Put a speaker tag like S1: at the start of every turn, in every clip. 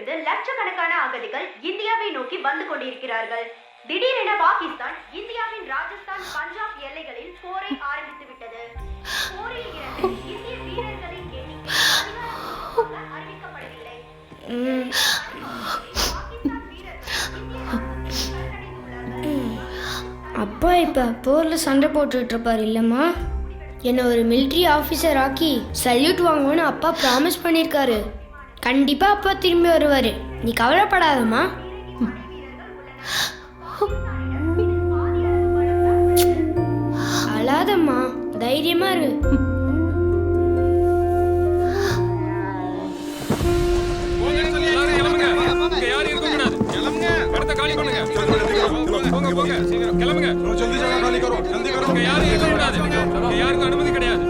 S1: இருந்து லட்சக்கணக்கான அகதிகள் இந்தியாவை நோக்கி வந்து கொண்டிருக்கிறார்கள். திடீரென பாகிஸ்தான் இந்தியாவின் ராஜஸ்தான், பஞ்சாப் எல்லைகளில் போரை ஆரம்பித்து விட்டது. போரில் இறந்த இந்திய வீரர்களின் எண்ணிக்கை அதிகாரப்பூர்வமாக அறிவிக்கப்படவில்லை. பாகிஸ்தான் வீரர்கள் இந்திய ராணுவத்தை சரணடைந்துள்ளார்கள்.
S2: அப்பா இப்போ போரில் சண்டை போட்டுட்டு இருப்பார் இல்லைம்மா? என்னை ஒரு மிலிட்ரி ஆஃபீஸர் ஆக்கி சல்யூட் வாங்குவோன்னு அப்பா ப்ராமிஸ் பண்ணியிருக்காரு. கண்டிப்பாக அப்பா திரும்பி வருவார். நீ கவலைப்படாதம்மா. அழாதம்மா, தைரியமா இரு.
S3: அனுமதி கிடையாது.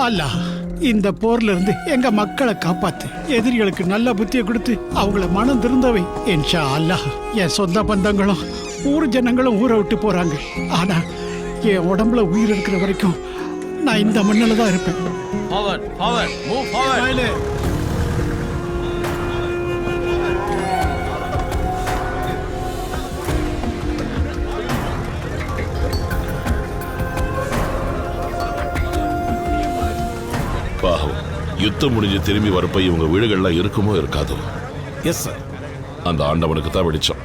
S4: அல்லாஹ், இந்த போர்ல இருந்து எங்க மக்களை காப்பாத்து. எதிரிகளுக்கு நல்ல புத்தியை கொடுத்து அவங்கள மனம் திருந்தவை. இன்ஷா அல்லாஹ். என் சொந்த பந்தங்களும் ஊர் ஜனங்களும் ஊரை விட்டு போறாங்க. ஆனா என் உடம்புல உயிர் இருக்கிற வரைக்கும் நான் இந்த மண்ணில் தான் இருப்பேன்.
S5: யுத்தம் முடிஞ்சு திரும்பி வரப்ப இவங்க வீடுகள்ல இருக்குமோ இருக்காதோ?
S6: Yes sir.
S5: அந்த ஆண்டவனுக்கு தான் வெளிச்சம்.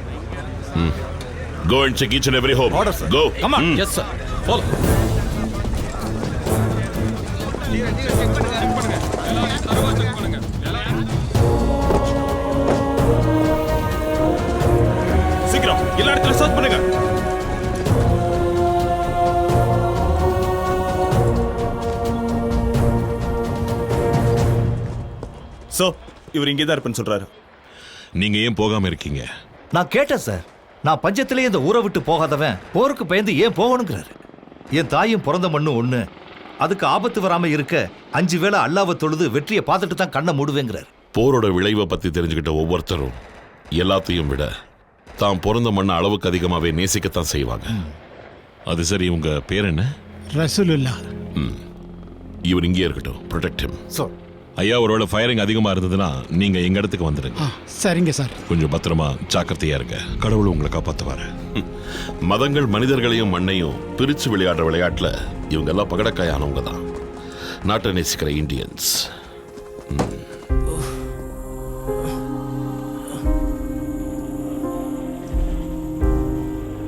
S5: Go and check each and every home.
S6: Order, sir.
S5: Go.
S6: Come on. Yes, sir. Follow.
S5: சீக்கிரம் எல்லா இடத்துல சர்ச் பண்ணுங்க.
S6: சோ, இவர் இங்கே தான் இருப்பேன்னு சொல்றாரு.
S5: நீங்க ஏன் போகாம இருக்கீங்க?
S7: நான் கேட்டேன் சார். நான் பஞ்சத்திலே இந்த ஊரை விட்டு போகாதவன் போருக்கு பயந்து ஏன் போகணுங்கிறாரு. என் தாயும் பிறந்த மண்ணும் ஒண்ணு. அதுக்கு ஆபத்து வராம இருக்க 5 வேளை அல்லாஹ்வை தொழுது வெற்றியை பார்த்துட்டு தான் கண்ணை மூடுவேங்கிறார்.
S5: போரோட விளைவை பத்தி தெரிஞ்சுக்கிட்ட ஒவ்வொருத்தரும் எல்லாத்தையும் விட தான் பிறந்த மண்ணை அளவுக்கு அதிகமாவே நேசிக்கத்தான் செய்வாங்க. அது சரி, உங்க பேர் என்ன?
S4: ரசூலுல்லாஹ்.
S5: இவர் இங்கே இருக்கட்டும். Protect him.
S7: சார்.
S5: ஐயா, ஒருவேளை ஃபயரிங் அதிகமா இருந்ததுன்னா நீங்க எங்க இடத்துக்கு வந்துடுங்க.
S4: சரிங்க சார்.
S5: கொஞ்சம் பத்திரமா ஜாக்கிரதையா இருங்க. கடவுள் உங்களை காப்பாத்துவாரு. மதங்கள் மனிதர்களையும் மண்ணையும் பிரிச்சு விளையாடுற விளையாட்டுல இவங்க எல்லாம் பகடக்காயானவங்க தான். நாட்டை நேசிக்கிற இந்தியன்ஸ்.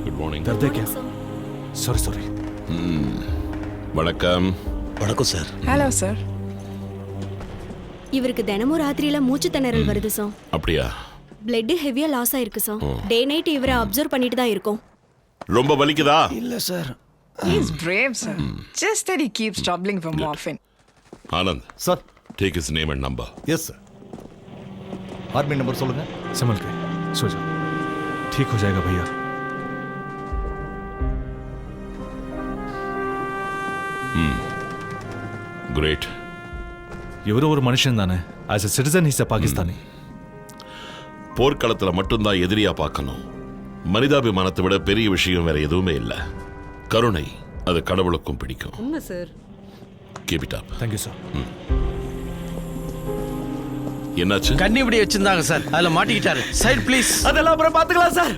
S5: Good morning.
S7: சாரி.
S5: வணக்கம்.
S7: வணக்கம் சார்.
S8: Hello sir.
S9: இவருக்கு தினமும் ராத்திரியில மூச்சு திணறல் வருது சார்.
S5: அப்படியா?
S9: பிளட் ஹெவியா லாஸ் ஆயிருக்கு சார். டே நைட் இவரை அப்சர்வ் பண்ணிட்டு தான் இருக்கோம்.
S5: ரொம்ப வலிக்குதா?
S7: இல்ல sir.
S8: He is brave, sir. Just that he keeps troubling for morphine.
S5: Anand
S7: sir.
S5: take his name and number.
S7: Yes sir. Army number சொல்லுங்க.
S6: संभल के सो जाओ, ठीक हो जाएगा भैया.
S5: Great.
S6: இவரும் ஒரு மனுஷன் தானே. As a citizen is a Pakistani.
S5: போர்க்களத்துல மட்டும்தான் எதிரியா பார்க்கணும். மனிதாபிமானத்தை விட பெரிய விஷயம் வேற எதுவுமே இல்லை. கருணை, அது கடவுளுக்கும் பிடிக்கும்.
S9: உண்மை sir.
S5: Keep it up.
S6: Thank you sir.
S5: என்னாச்சு?
S10: கண்ணி இப்படி வச்சிருந்தாங்க சார், அதுல மாட்டிக்கிட்டாரு. Side please.
S7: அதெல்லாம் அப்புறம் பாத்துக்கலாம் சார்.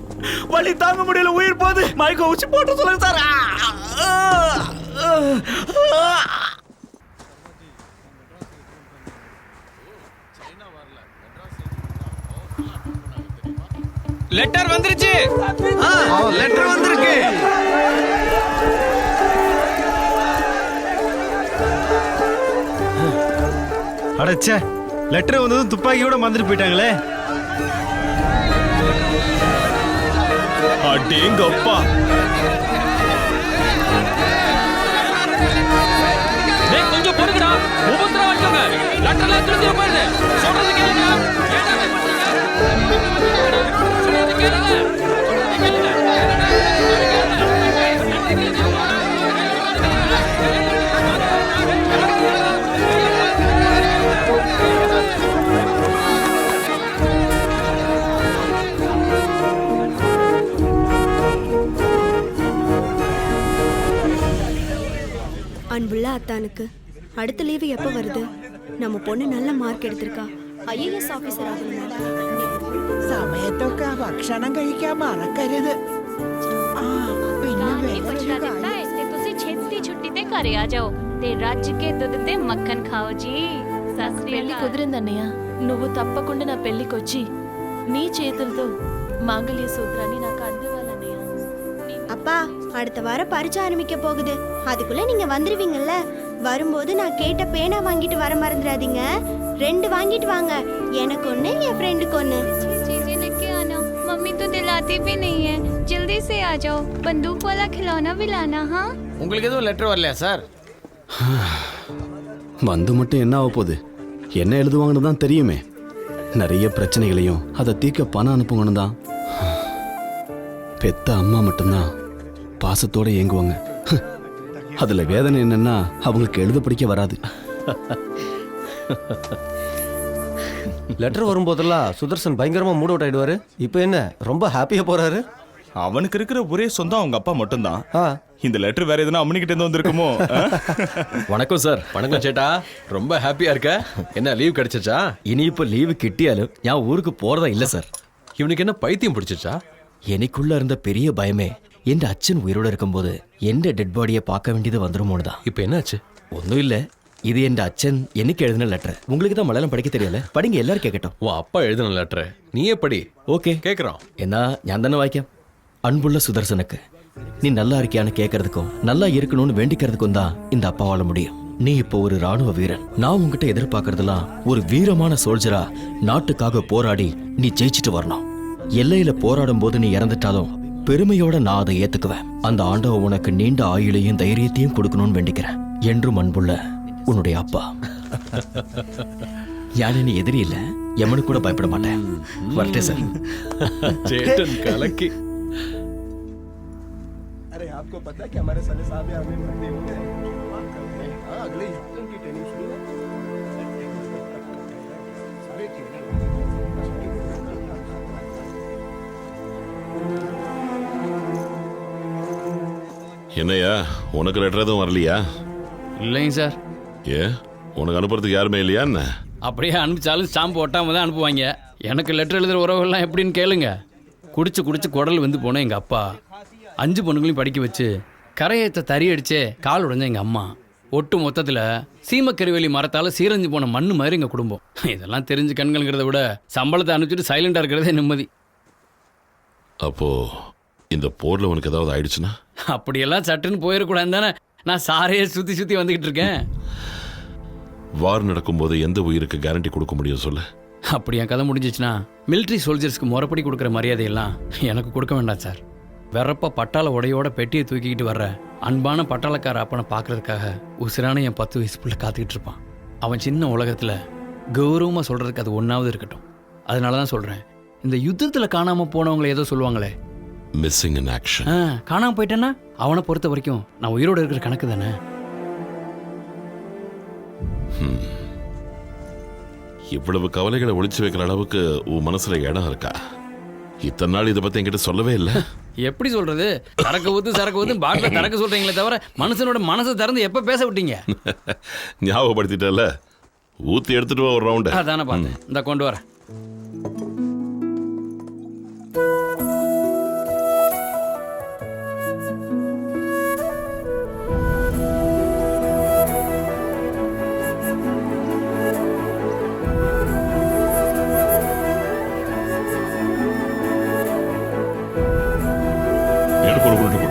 S7: வலி தாங்க முடியல, உயிர் போகுது. மயக்க ஊசி போட்டு சொல்லுங்க சார்.
S10: லெட்டர் வந்துருச்சு. லெட்டர் வந்திருக்கு.
S6: அடச்சே, லெட்டர் வந்ததும் துப்பாக்கியோட மறந்துட்டு போயிட்டாங்களே.
S7: அடேங்கப்பா.
S10: கொஞ்சம் பொறுங்கடா. உபத்திரம் வச்சவங்க லெட்டர்ல திருத்தி போயிடு. சொல்றது கேளுங்க.
S9: அன்புள்ள அத்தானுக்கு அடுத்த லீவு எப்போ வருது? நம்ம பொண்ணு நல்ல மார்க் எடுத்திருக்கா. ஐஏஎஸ் ஆஃபீஸர் ஆகணும்.
S3: സമയത്തൊക്കെ ഭക്ഷണം കഴിക്കാൻ മറക്കരുത്. പിന്നെ വേറൊരു കാര്യം.
S11: ਤੁਸੀਂ ਛੇਤੀ ਛੁੱਟੀ ਤੇ ਘਰੇ ਆ ਜਾਓ ਤੇ ਰੱਜ ਕੇ ਦੁੱਧ ਤੇ మక్కన్ ਖਾਓ ਜੀ.
S12: పెళ్లి కుదిరిందన్నయ్య. నువ్వు తప్పకుండా నా పెళ్లికొచ్చి నీ చేతులతో మాంగళ్య సూత్రాన్ని నాకు అందివ్వాలన్నయ్య.
S9: அப்பா, அடுத்த வாரம் பரீட்சை ஆரம்பிக்க போகுது. அதுக்குள்ள நீங்க வந்துருவீங்கல்ல? வரும்போது நான் கேட்ட பேனா வாங்கிட்டு வர மறந்துடாதீங்க. 2 வாங்கிட்டு வாங்க. எனக்கு ஒண்ணு, என் ஃப்ரெண்டுக்கு ஒண்ணு.
S11: चीजें लेके आना. मम्मी तो दिलाती भी नहीं है. जल्दी से आ जाओ. बंदूक वाला खिलौना भी लाना. हाँ,
S10: உங்களுக்கு எதுவும் லெட்டர் வரலையா சார்?
S6: வந்து மட்டும் என்ன ஆக போகுது? என்ன எழுதுவாங்கன்னு தான் தெரியுமே. நிறைய பிரச்சனைகளையும் அதை தீர்க்க பணம் அனுப்புங்கன்னு தான். பெத்த அம்மா மட்டும்தான் பாசத்தோட ஏங்குவாங்க. அதுல வேதனை என்னன்னா அவங்களுக்கு எழுத படிக்க வராது.
S13: லெட்டர் வரும்போதெல்லாம் சுதர்சன் பயங்கரமா மூட் அவுட் ஆயிடுவாரு. இப்போ என்ன ரொம்ப ஹாப்பியா போறாரு?
S6: அவனுக்கு இருக்கிற ஒரே சொந்தம் அவங்க அப்பா மட்டும்தான். இந்த லெட்டர் வேற எதுனா அம்மனிக்கிட்ட இருந்து வந்திருக்குமோ?
S10: வணக்கம் சார். வணக்கம் சேட்டா. ரொம்ப ஹாப்பியா இருக்க? என்ன லீவ் கிடைச்சிச்சா?
S13: இனி இப்போ லீவு கிட்டியாலும் நான் ஊருக்கு போறதா இல்ல சார்.
S10: இவனுக்கு என்ன பைத்தியம் பிடிச்சிச்சா?
S13: எனக்குள்ள இருந்த பெரிய பயமே என் அச்சன் உயிரோட இருக்கும்போது என் டெட் பாடியை பார்க்க வேண்டியது வந்துருமோன்னு தான்.
S10: இப்போ என்னாச்சு?
S13: ஒன்றும் இல்லை. இது என் அச்சன் என்னைக்கு எழுதின லெட்டர். உங்களுக்கு தான் மலையாளம் படிக்க தெரியல, படிங்க, எல்லாரும் கேட்கட்டும்.
S10: உன் அப்பா எழுதின லெட்டர் நீயே படி.
S13: ஓகே,
S10: கேட்குறோம்.
S13: என்ன ஞான் தானே வாய்க்கம். அன்புள்ள சுதர்சனுக்கு, நீ நல்லா இருக்கியான்னு கேட்கறதுக்கும் நல்லா இருக்கணும்னு வேண்டிக்கிறதுக்கும் தான் இந்த அப்பா வாழ முடியும். நீ இப்போ ஒரு ராணுவ வீரன். நான் உங்ககிட்ட எதிர்பார்க்கறதெல்லாம் ஒரு வீரமான சோல்ஜரா நாட்டுக்காக போராடி நீ ஜெயிச்சிட்டு வரணும். எல்லையில போராடும் போது நீ இறந்துட்டாலும் பெருமையோட நான் அதை ஏத்துக்குவேன். அந்த ஆண்டவன் உனக்கு நீண்ட ஆயுளையும் தைரியத்தையும் கொடுக்கணும்னு வேண்டிக்கிறேன். என்றும் அன்புள்ள உன்னுடைய அப்பா. யானை நீ எதிரி இல்ல, எமனு கூட பயப்பட மாட்டேன். வரட்டே சார்.
S10: சேட்டன் கலக்கி.
S6: अरे आपको पता है कि हमारे साले साहब यहाँ में भर्ती हुए हैं? हाँ, अगले हफ्ते उनकी ट्रेनिंग शुरू है।
S5: என்னையா உனக்கு லெட்டர் எதுவும் வரலையா?
S10: இல்லைங்க சார்.
S5: ஏ, உனக்கு அனுப்புறதுக்கு யாருமே இல்லையா என்ன?
S10: அப்படியே அனுப்பிச்சாலும் ஸ்டாம்பு ஒட்டாம தான் அனுப்புவாங்க. எனக்கு லெட்டர் எழுதுகிற உறவுகள்லாம் எப்படின்னு கேளுங்க. குடிச்சு குடிச்சு குடல் வந்து போனேன் எங்கள் அப்பா. 5 பொண்ணுங்களையும் படிக்க வச்சு கரையத்தை தறி அடிச்சே கால் உடைஞ்ச எங்கள் அம்மா. ஒட்டு மொத்தத்தில் சீமக்கருவேலி மரத்தால் சீரஞ்சு போன மண்ணு மாதிரி எங்கள் குடும்பம். இதெல்லாம் தெரிஞ்சு கண்கள்ங்கிறத விட சம்பளத்தை அனுப்பிச்சிட்டு சைலண்டாக இருக்கிறதே நிம்மதி.
S5: அப்போ இந்த போர்ல உனக்கு ஏதாவது ஆயிடுச்சுன்னா?
S10: அப்படியெல்லாம் சட்டுன்னு போயிடக்கூடாது தானே நான் சாரையே சுற்றி சுற்றி வந்துக்கிட்டு இருக்கேன்.
S5: வார் நடக்கும்போது எந்த உயிருக்கு கேரண்டி கொடுக்க முடியும் சொல்ல?
S10: அப்படி என் கதை முடிஞ்சிச்சுன்னா மிலிட்ரி சோல்ஜர்ஸ்க்கு முறைப்படி கொடுக்குற மரியாதையெல்லாம் எனக்கு கொடுக்க வேண்டாம் சார். வெறப்ப பட்டாள உடையோட பெட்டியை தூக்கிக்கிட்டு வர்ற அன்பான பட்டாளக்கார அப்பனை பார்க்கறதுக்காக உசிரான என் 10 வயசு பிள்ளை காத்துக்கிட்டு இருப்பான். அவன் சின்ன உலகத்தில் கௌரவமாக சொல்கிறதுக்கு அது ஒன்றாவது இருக்கட்டும். அதனால தான் சொல்கிறேன், இந்த யுத்தத்தில் காணாமல் போனவங்களை ஏதோ சொல்லுவாங்களே,
S5: மிஸ்ஸிங் இன் ஆக்ஷன்.
S10: காணாமல் போயிட்டேன்னா அவனை பொறுத்த வரைக்கும் நான் உயிரோடு இருக்கிற கணக்கு தானே.
S5: இவ்வளவு கவலைகளை ஒளிச்சு வைக்கிற அளவுக்கு உன் மனசுல இடம் இருக்கா? இத்தனை நாள் இதை பத்தி என்கிட்ட சொல்லவே இல்லை.
S10: எப்படி சொல்றது? சரக்கு ஊத்து பாட்டில் திறக்க சொல்றீங்களே தவிர மனுஷனோட மனசை திறந்து எப்ப பேச விட்டீங்க?
S5: ஞாபகப்படுத்திட்டல, ஊத்தி எடுத்துட்டு வா ஒரு ரவுண்டு.
S10: அதானே பார்த்தேன். இந்த கொண்டு வரேன்.
S5: எடுத்து